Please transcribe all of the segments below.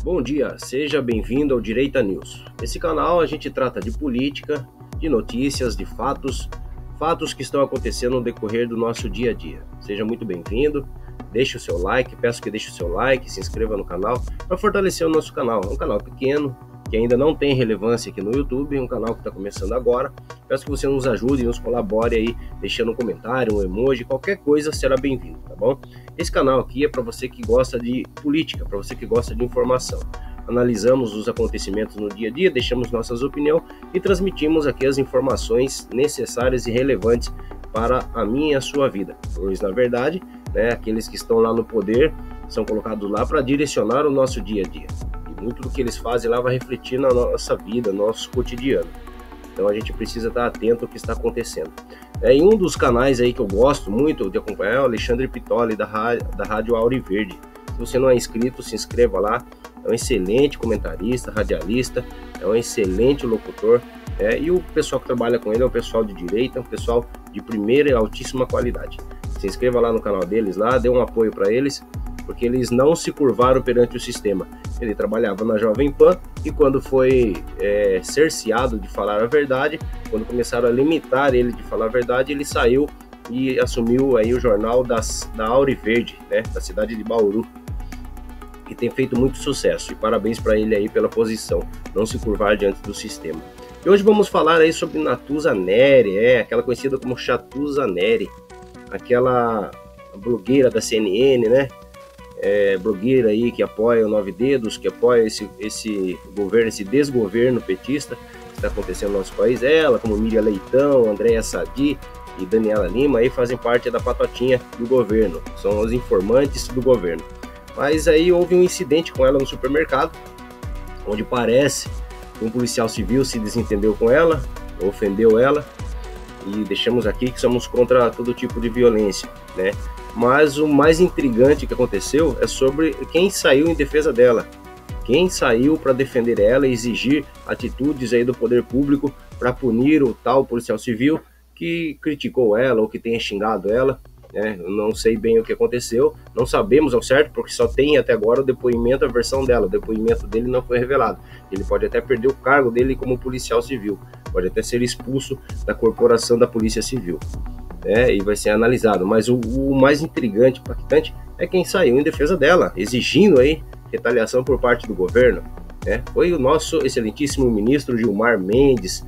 Bom dia, seja bem-vindo ao Direita News. Nesse canal a gente trata de política, de notícias, de fatos que estão acontecendo no decorrer do nosso dia a dia. Seja muito bem-vindo, deixe o seu like, peço que deixe o seu like, se inscreva no canal para fortalecer o nosso canal. É um canal pequeno, que ainda não tem relevância aqui no YouTube, é um canal que está começando agora. Peço que você nos ajude, nos colabore aí, deixando um comentário, um emoji, qualquer coisa será bem-vindo, tá bom? Esse canal aqui é para você que gosta de política, para você que gosta de informação. Analisamos os acontecimentos no dia a dia, deixamos nossas opiniões e transmitimos aqui as informações necessárias e relevantes para a minha e a sua vida. Pois, na verdade, aqueles que estão lá no poder são colocados lá para direcionar o nosso dia a dia. Muito do que eles fazem lá vai refletir na nossa vida, no nosso cotidiano. Então a gente precisa estar atento ao que está acontecendo. Em um dos canais aí que eu gosto muito de acompanhar é o Alexandre Pitoli, da Rádio Auriverde. Se você não é inscrito, se inscreva lá. É um excelente comentarista, radialista, é um excelente locutor. E o pessoal que trabalha com ele é um pessoal de direita, um pessoal de primeira e altíssima qualidade. Se inscreva lá no canal deles, lá, dê um apoio para eles, porque eles não se curvaram perante o sistema. Ele trabalhava na Jovem Pan e quando foi cerceado de falar a verdade, quando começaram a limitar ele de falar a verdade, ele saiu e assumiu aí o jornal da Auriverde, da cidade de Bauru, que tem feito muito sucesso. E parabéns para ele aí pela posição, não se curvar diante do sistema. E hoje vamos falar aí sobre Natuza Neri, aquela conhecida como Chatuza Neri, aquela blogueira da CNN, blogueira aí que apoia o Nove Dedos, que apoia esse governo, esse desgoverno petista que está acontecendo no nosso país. Ela, como Miriam Leitão, Andréa Sadi e Daniela Lima, aí fazem parte da patotinha do governo, são os informantes do governo. Mas aí houve um incidente com ela no supermercado, onde parece que um policial civil se desentendeu com ela, ofendeu ela, e deixamos aqui que somos contra todo tipo de violência, Mas o mais intrigante que aconteceu é sobre quem saiu em defesa dela. Quem saiu para defender ela e exigir atitudes aí do poder público para punir o tal policial civil que criticou ela ou que tenha xingado ela. Eu não sei bem o que aconteceu, não sabemos ao certo, porque só tem até agora o depoimento, a versão dela. O depoimento dele não foi revelado. Ele pode até perder o cargo dele como policial civil, pode até ser expulso da corporação da Polícia Civil. E vai ser analisado, mas o mais intrigante, impactante, é quem saiu em defesa dela, exigindo aí retaliação por parte do governo. Foi o nosso excelentíssimo ministro Gilmar Mendes,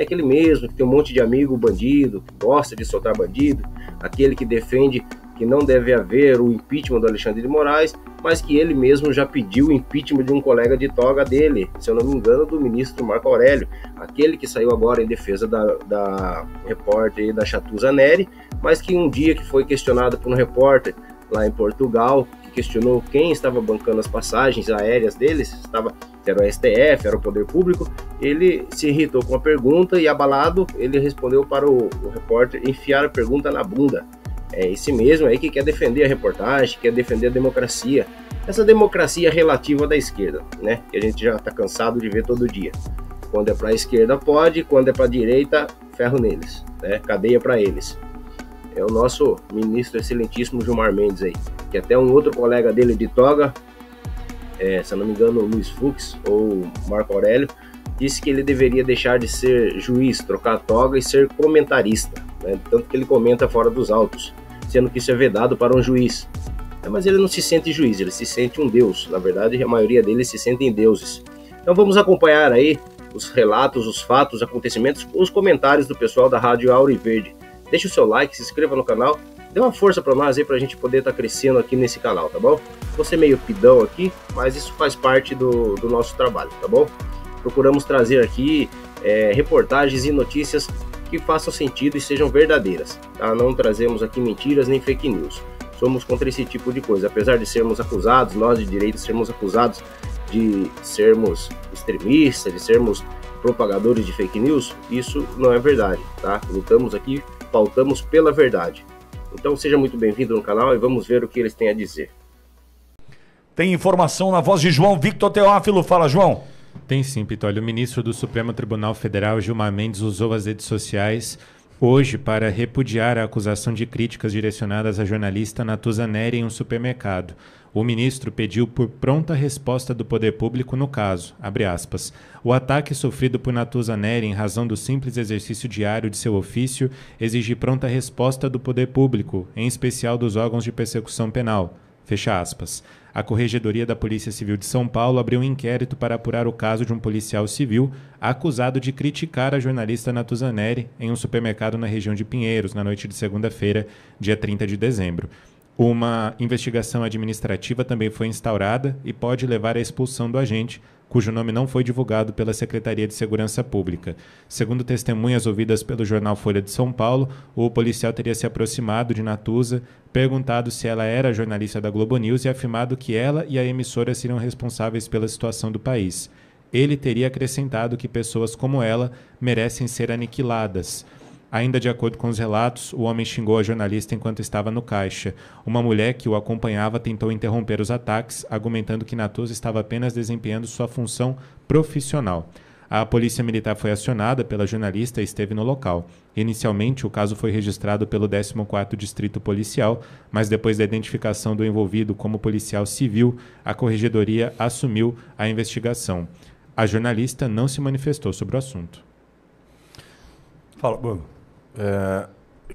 aquele mesmo que tem um monte de amigo bandido, que gosta de soltar bandido, aquele que defende que não deve haver o impeachment do Alexandre de Moraes, mas que ele mesmo já pediu o impeachment de um colega de toga dele, se eu não me engano, do ministro Marco Aurélio, aquele que saiu agora em defesa da repórter da Chatuza Neri, mas que um dia que foi questionado por um repórter lá em Portugal, que questionou quem estava bancando as passagens aéreas deles, era o STF, era o poder público, ele se irritou com a pergunta e, abalado, ele respondeu para o repórter enfiar a pergunta na bunda. É esse mesmo aí que quer defender a reportagem, quer defender a democracia. Essa democracia relativa da esquerda, que a gente já está cansado de ver todo dia. Quando é para a esquerda pode, quando é para a direita, ferro neles, cadeia para eles. É o nosso ministro excelentíssimo Gilmar Mendes aí, que até um outro colega dele de toga, se eu não me engano, o Luiz Fux ou Marco Aurélio, disse que ele deveria deixar de ser juiz, trocar a toga e ser comentarista, tanto que ele comenta fora dos autos, sendo que isso é vedado para um juiz. Mas ele não se sente juiz, ele se sente um deus. Na verdade, a maioria deles se sentem deuses. Então vamos acompanhar aí os relatos, os fatos, os acontecimentos, os comentários do pessoal da Rádio Auriverde. Deixe o seu like, se inscreva no canal, dê uma força para nós aí, para a gente poder estar crescendo aqui nesse canal, tá bom? Vou ser meio pidão aqui, mas isso faz parte do nosso trabalho, tá bom? Procuramos trazer aqui reportagens e notícias que façam sentido e sejam verdadeiras, tá? Não trazemos aqui mentiras nem fake news. Somos contra esse tipo de coisa, apesar de sermos acusados, nós de direita sermos acusados de sermos extremistas, de sermos propagadores de fake news, isso não é verdade, tá? Lutamos aqui, pautamos pela verdade. Então seja muito bem-vindo no canal e vamos ver o que eles têm a dizer. Tem informação na voz de João Victor Teófilo. Fala, João. Tem sim, Pitoli. O ministro do Supremo Tribunal Federal, Gilmar Mendes, usou as redes sociais hoje para repudiar a acusação de críticas direcionadas à jornalista Natuza Neri em um supermercado. O ministro pediu por pronta resposta do poder público no caso, abre aspas, o ataque sofrido por Natuza Neri em razão do simples exercício diário de seu ofício exige pronta resposta do poder público, em especial dos órgãos de persecução penal, fecha aspas. A Corregedoria da Polícia Civil de São Paulo abriu um inquérito para apurar o caso de um policial civil acusado de criticar a jornalista Natuza Neri em um supermercado na região de Pinheiros, na noite de segunda-feira, dia 30 de dezembro. Uma investigação administrativa também foi instaurada e pode levar à expulsão do agente, cujo nome não foi divulgado pela Secretaria de Segurança Pública. Segundo testemunhas ouvidas pelo jornal Folha de São Paulo, o policial teria se aproximado de Natuza, perguntado se ela era jornalista da Globo News e afirmado que ela e a emissora seriam responsáveis pela situação do país. Ele teria acrescentado que pessoas como ela merecem ser aniquiladas. Ainda de acordo com os relatos, o homem xingou a jornalista enquanto estava no caixa. Uma mulher que o acompanhava tentou interromper os ataques, argumentando que Natuza estava apenas desempenhando sua função profissional. A polícia militar foi acionada pela jornalista e esteve no local. Inicialmente, o caso foi registrado pelo 14º Distrito Policial, mas depois da identificação do envolvido como policial civil, a Corregedoria assumiu a investigação. A jornalista não se manifestou sobre o assunto. Fala, Bruno.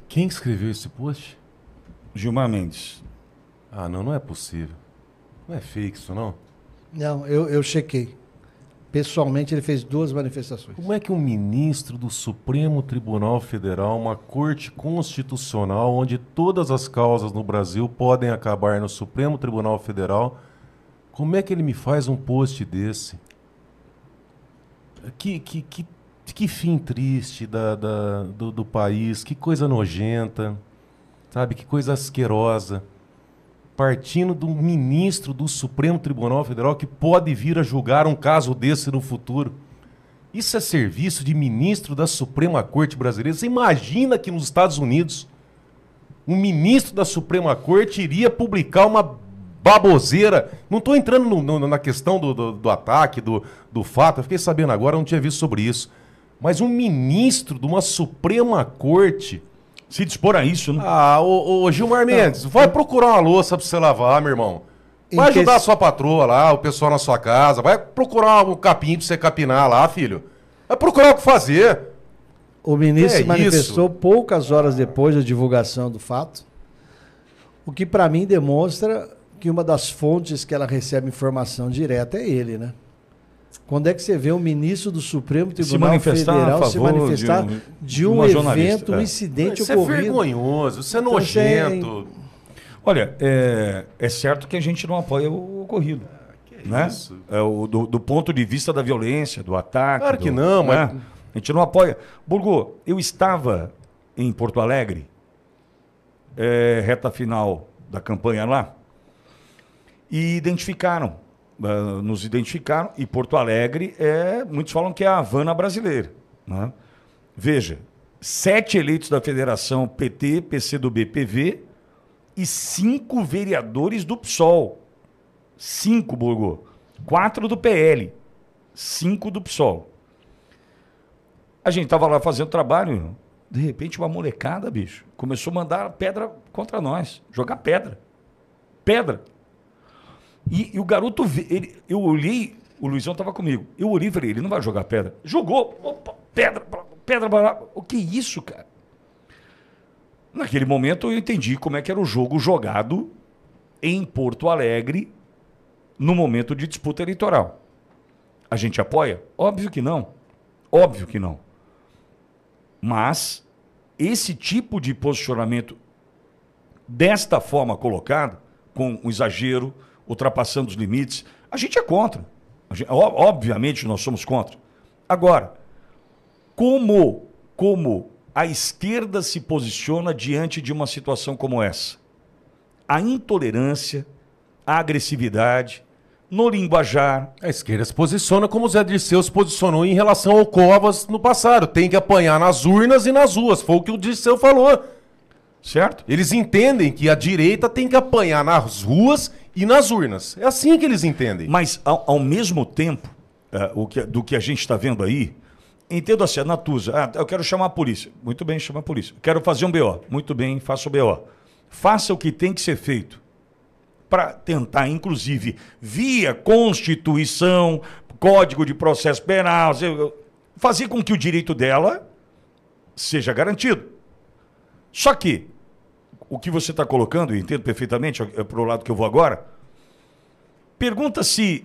Quem escreveu esse post? Gilmar Mendes. Ah, não é possível. Não é fake isso, não? Não, eu chequei. Pessoalmente, ele fez 2 manifestações. Como é que um ministro do Supremo Tribunal Federal, uma corte constitucional, onde todas as causas no Brasil podem acabar no Supremo Tribunal Federal, como é que ele me faz um post desse? Que fim triste do país, que coisa nojenta, sabe? Que coisa asquerosa. Partindo de um ministro do Supremo Tribunal Federal que pode vir a julgar um caso desse no futuro. Isso é serviço de ministro da Suprema Corte Brasileira. Você imagina que nos Estados Unidos um ministro da Suprema Corte iria publicar uma baboseira? Não estou entrando na questão do ataque, do fato, eu fiquei sabendo agora, eu não tinha visto sobre isso. Mas um ministro de uma Suprema Corte se dispor a isso, né? Ah, ô Gilmar Mendes, vai procurar uma louça pra você lavar, meu irmão. Vai ajudar a sua patroa lá, o pessoal na sua casa. Vai procurar um capim pra você capinar lá, filho. Vai procurar o que fazer. O ministro se manifestou poucas horas depois da divulgação do fato, o que para mim demonstra que uma das fontes que ela recebe informação direta é ele, né? Quando é que você vê o ministro do Supremo Tribunal Federal se manifestar de um evento, um incidente ocorrido? Isso é vergonhoso, isso é nojento. Olha, é certo que a gente não apoia o ocorrido. Né? Isso? Do ponto de vista da violência, do ataque. Claro que não, mas... Né? A gente não apoia. Burgo, eu estava em Porto Alegre, reta final da campanha lá, e nos identificaram, e Porto Alegre, muitos falam que é a Havana brasileira. Né? Veja, 7 eleitos da federação PT, PCdoB, PV e 5 vereadores do PSOL. 5, Burgo. 4 do PL, 5 do PSOL. A gente estava lá fazendo trabalho, de repente uma molecada, bicho, começou a mandar pedra contra nós, jogar pedra. Pedra. E o garoto, eu olhei, o Luizão estava comigo, eu olhei e falei, ele não vai jogar pedra. Jogou, opa, pedra para lá. O que é isso, cara? Naquele momento eu entendi como é que era o jogo jogado em Porto Alegre no momento de disputa eleitoral. A gente apoia? Óbvio que não. Óbvio que não. Mas esse tipo de posicionamento desta forma colocado, com o exagero, ultrapassando os limites, a gente é contra. Obviamente nós somos contra. Agora, como a esquerda se posiciona diante de uma situação como essa? A intolerância, a agressividade, no linguajar. A esquerda se posiciona como o Zé Dirceu se posicionou em relação ao Covas no passado. Tem que apanhar nas urnas e nas ruas. Foi o que o Dirceu falou. Certo? Eles entendem que a direita tem que apanhar nas ruas e nas urnas. É assim que eles entendem. Mas, ao mesmo tempo, do que a gente está vendo aí, Entendo assim, a Natuza, eu quero chamar a polícia. Muito bem, chama a polícia. Quero fazer um BO. Muito bem, faça o BO. Faça o que tem que ser feito para tentar, inclusive, via Constituição, Código de Processo Penal, fazer com que o direito dela seja garantido. Só que, o que você está colocando, eu entendo perfeitamente, é para o lado que eu vou agora, pergunta se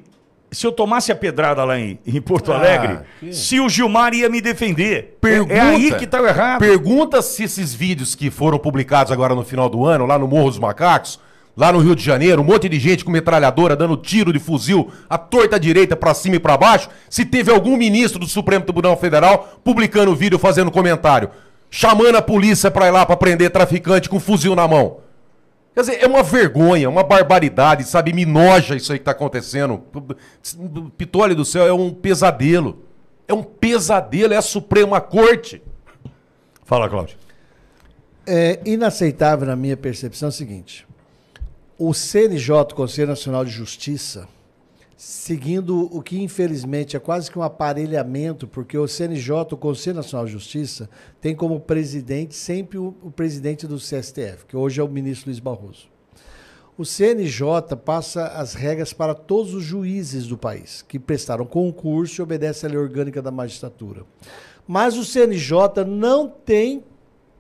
eu tomasse a pedrada lá em Porto Alegre, se o Gilmar ia me defender. É aí que está o errado. Pergunta se esses vídeos que foram publicados agora no final do ano, lá no Morro dos Macacos, lá no Rio de Janeiro, um monte de gente com metralhadora dando tiro de fuzil à torta direita pra cima e pra baixo, se teve algum ministro do Supremo Tribunal Federal publicando vídeo, fazendo comentário, chamando a polícia pra ir lá pra prender traficante com fuzil na mão. Quer dizer, é uma vergonha, uma barbaridade, sabe? Me noja isso aí que tá acontecendo. Pitolho do céu, é um pesadelo. É um pesadelo, é a Suprema Corte. Fala, Cláudio. É inaceitável, na minha percepção, o seguinte: o CNJ, o Conselho Nacional de Justiça, seguindo o que infelizmente é quase que um aparelhamento, porque o CNJ, o Conselho Nacional de Justiça, tem como presidente sempre o presidente do CSTF, que hoje é o ministro Luiz Barroso. O CNJ passa as regras para todos os juízes do país, que prestaram concurso e obedecem à lei orgânica da magistratura. Mas o CNJ não tem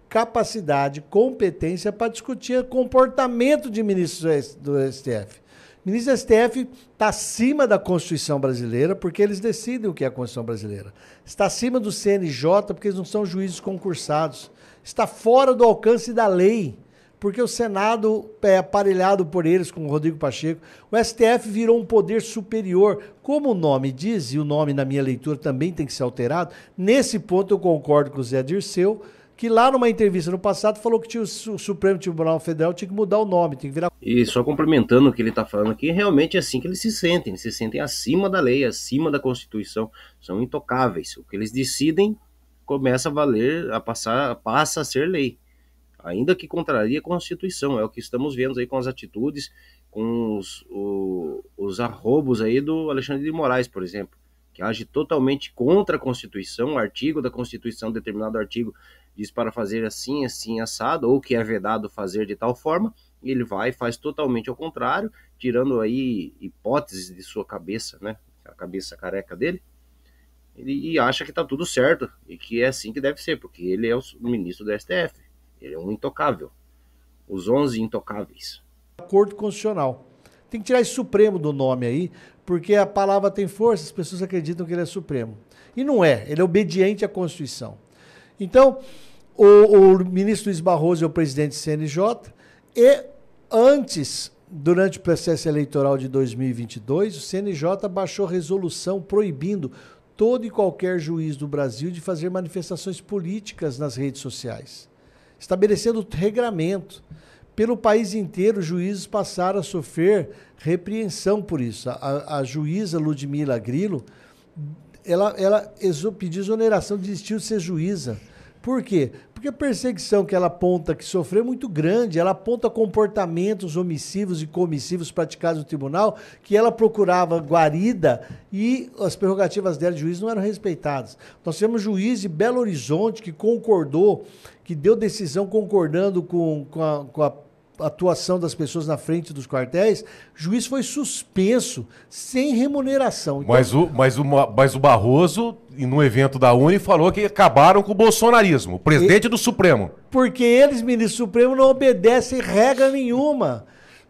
capacidade, competência para discutir comportamento de ministros do STF. O ministro do STF está acima da Constituição brasileira, porque eles decidem o que é a Constituição brasileira. Está acima do CNJ, porque eles não são juízes concursados. Está fora do alcance da lei, porque o Senado é aparelhado por eles, com o Rodrigo Pacheco. O STF virou um poder superior. Como o nome diz, e o nome na minha leitura também tem que ser alterado, nesse ponto eu concordo com o Zé Dirceu, que lá numa entrevista no passado falou que o Supremo Tribunal Federal tinha que mudar o nome, tem que virar... E só complementando o que ele está falando aqui, realmente é assim que eles se sentem acima da lei, acima da Constituição, são intocáveis. O que eles decidem começa a valer, passa a ser lei, ainda que contraria a Constituição. É o que estamos vendo aí com as atitudes, com os arrobos aí do Alexandre de Moraes, por exemplo, que age totalmente contra a Constituição, o artigo da Constituição, determinado artigo, diz para fazer assim, assim, assado, ou que é vedado fazer de tal forma, e ele vai e faz totalmente ao contrário, tirando aí hipóteses de sua cabeça, né, a cabeça careca dele, e acha que está tudo certo, e que é assim que deve ser, porque ele é o ministro do STF, ele é um intocável, os 11 intocáveis. Acordo constitucional. Tem que tirar esse Supremo do nome aí, porque a palavra tem força, as pessoas acreditam que ele é Supremo. E não é, ele é obediente à Constituição. Então, o ministro Luiz Barroso é o presidente do CNJ e antes, durante o processo eleitoral de 2022, o CNJ baixou resolução proibindo todo e qualquer juiz do Brasil de fazer manifestações políticas nas redes sociais, estabelecendo regramento. Pelo país inteiro, os juízes passaram a sofrer repreensão por isso. A juíza Ludmila Grillo, ela pediu exoneração, desistiu de ser juíza. Por quê? Porque a perseguição que ela aponta que sofreu é muito grande. Ela aponta comportamentos omissivos e comissivos praticados no tribunal, que ela procurava guarida e as prerrogativas dela de juiz não eram respeitadas. Nós temos um juiz de Belo Horizonte que concordou, que deu decisão concordando com a atuação das pessoas na frente dos quartéis. O juiz foi suspenso, sem remuneração. Então, mas o Barroso, no evento da Uni, falou que acabaram com o bolsonarismo, o presidente do Supremo. Porque eles, ministro Supremo, não obedecem regra nenhuma.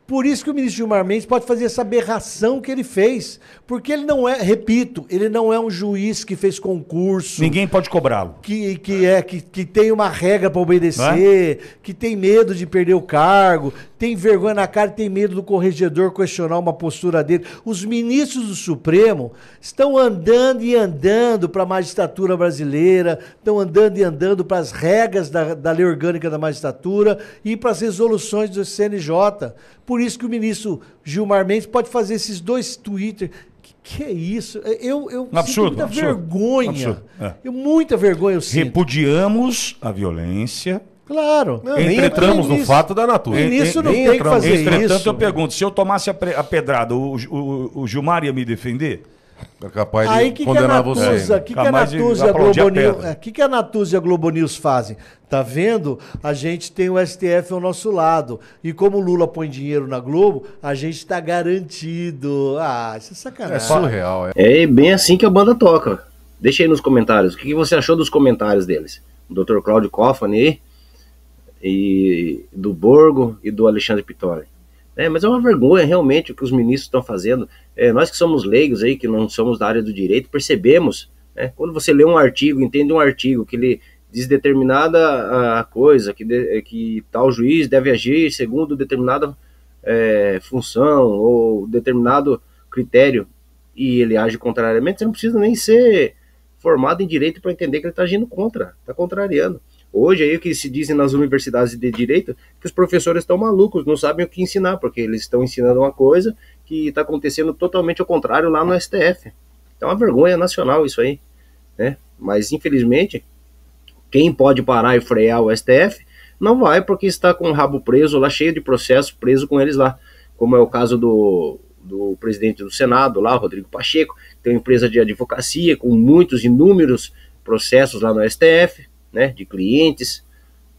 Por isso que o ministro Gilmar Mendes pode fazer essa aberração que ele fez. Porque ele não é, repito, ele não é um juiz que fez concurso. Ninguém pode cobrá-lo. Que tem uma regra para obedecer, que tem medo de perder o cargo, tem vergonha na cara e tem medo do corregedor questionar uma postura dele. Os ministros do Supremo estão andando e andando para a magistratura brasileira, estão andando e andando para as regras da lei orgânica da magistratura e para as resoluções do CNJ. Por isso que o ministro Gilmar Mendes pode fazer esses dois Twitter. Que é isso? Eu absurdo, sinto muita vergonha. Absurdo. Muita vergonha eu sinto. Repudiamos a violência. Claro. Nem entramos no fato da natureza. O ministro não tem que fazer isso. Entretanto, eu pergunto, se eu tomasse a pedrada, o Gilmar ia me defender? É capaz Aí de condenar você. O que a Natuza e a Globo News fazem? Tá vendo? A gente tem o STF ao nosso lado. E como o Lula põe dinheiro na Globo, a gente está garantido. Ah, isso é sacanagem. É surreal. É bem assim que a banda toca. Deixa aí nos comentários. O que você achou dos comentários deles? O Dr. Cláudio Cofani aí, e do Borgo e do Alexandre Pitoli. Mas é uma vergonha realmente o que os ministros estão fazendo. Nós que somos leigos aí, que não somos da área do direito, percebemos, quando você lê um artigo, entende um artigo que ele diz determinada coisa, que tal juiz deve agir segundo determinada função ou determinado critério, e ele age contrariamente, você não precisa nem ser formado em direito para entender que ele está agindo contra, está contrariando. Hoje aí o que se dizem nas universidades de direito, que os professores estão malucos, não sabem o que ensinar, porque eles estão ensinando uma coisa que está acontecendo totalmente ao contrário lá no STF. Então é uma vergonha nacional isso aí, Mas infelizmente, quem pode parar e frear o STF, não vai, porque está com o rabo preso lá, cheio de processos, preso com eles lá, como é o caso do presidente do Senado lá, Rodrigo Pacheco, tem uma empresa de advocacia com inúmeros processos lá no STF, de clientes.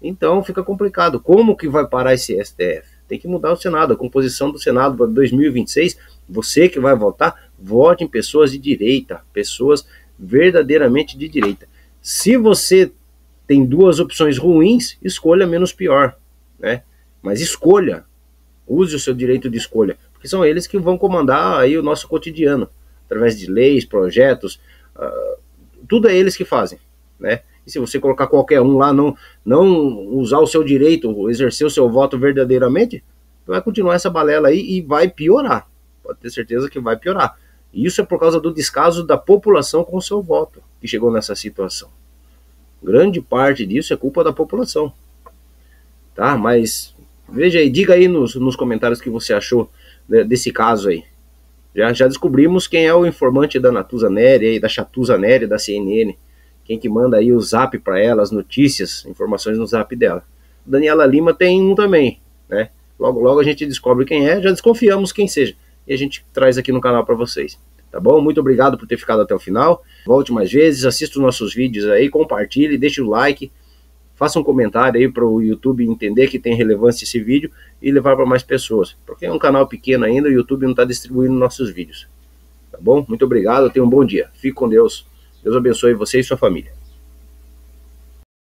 Então fica complicado. Como que vai parar esse STF? Tem que mudar o Senado, a composição do Senado para 2026. Você que vai votar, vote em pessoas de direita, pessoas verdadeiramente de direita. Se você tem duas opções ruins, escolha menos pior, Mas escolha, use o seu direito de escolha, porque são eles que vão comandar aí o nosso cotidiano, através de leis, projetos, tudo é eles que fazem, E se você colocar qualquer um lá, não usar o seu direito, exercer o seu voto verdadeiramente, vai continuar essa balela aí e vai piorar. Pode ter certeza que vai piorar. E isso é por causa do descaso da população com o seu voto, que chegou nessa situação. Grande parte disso é culpa da população. Tá? Mas veja aí, diga aí nos comentários o que você achou desse caso aí. Já descobrimos quem é o informante da Natuza Neri, da Chatuza Neri, da CNN. Quem que manda aí o zap para ela, as notícias, informações no zap dela. Daniela Lima tem um também, Logo a gente descobre quem é, já desconfiamos quem seja. E a gente traz aqui no canal para vocês. Tá bom? Muito obrigado por ter ficado até o final. Volte mais vezes, assista os nossos vídeos aí, compartilhe, deixe o like, faça um comentário aí para o YouTube entender que tem relevância esse vídeo e levar para mais pessoas. Porque é um canal pequeno ainda, o YouTube não está distribuindo nossos vídeos. Tá bom? Muito obrigado, tenha um bom dia. Fique com Deus. Deus abençoe você e sua família.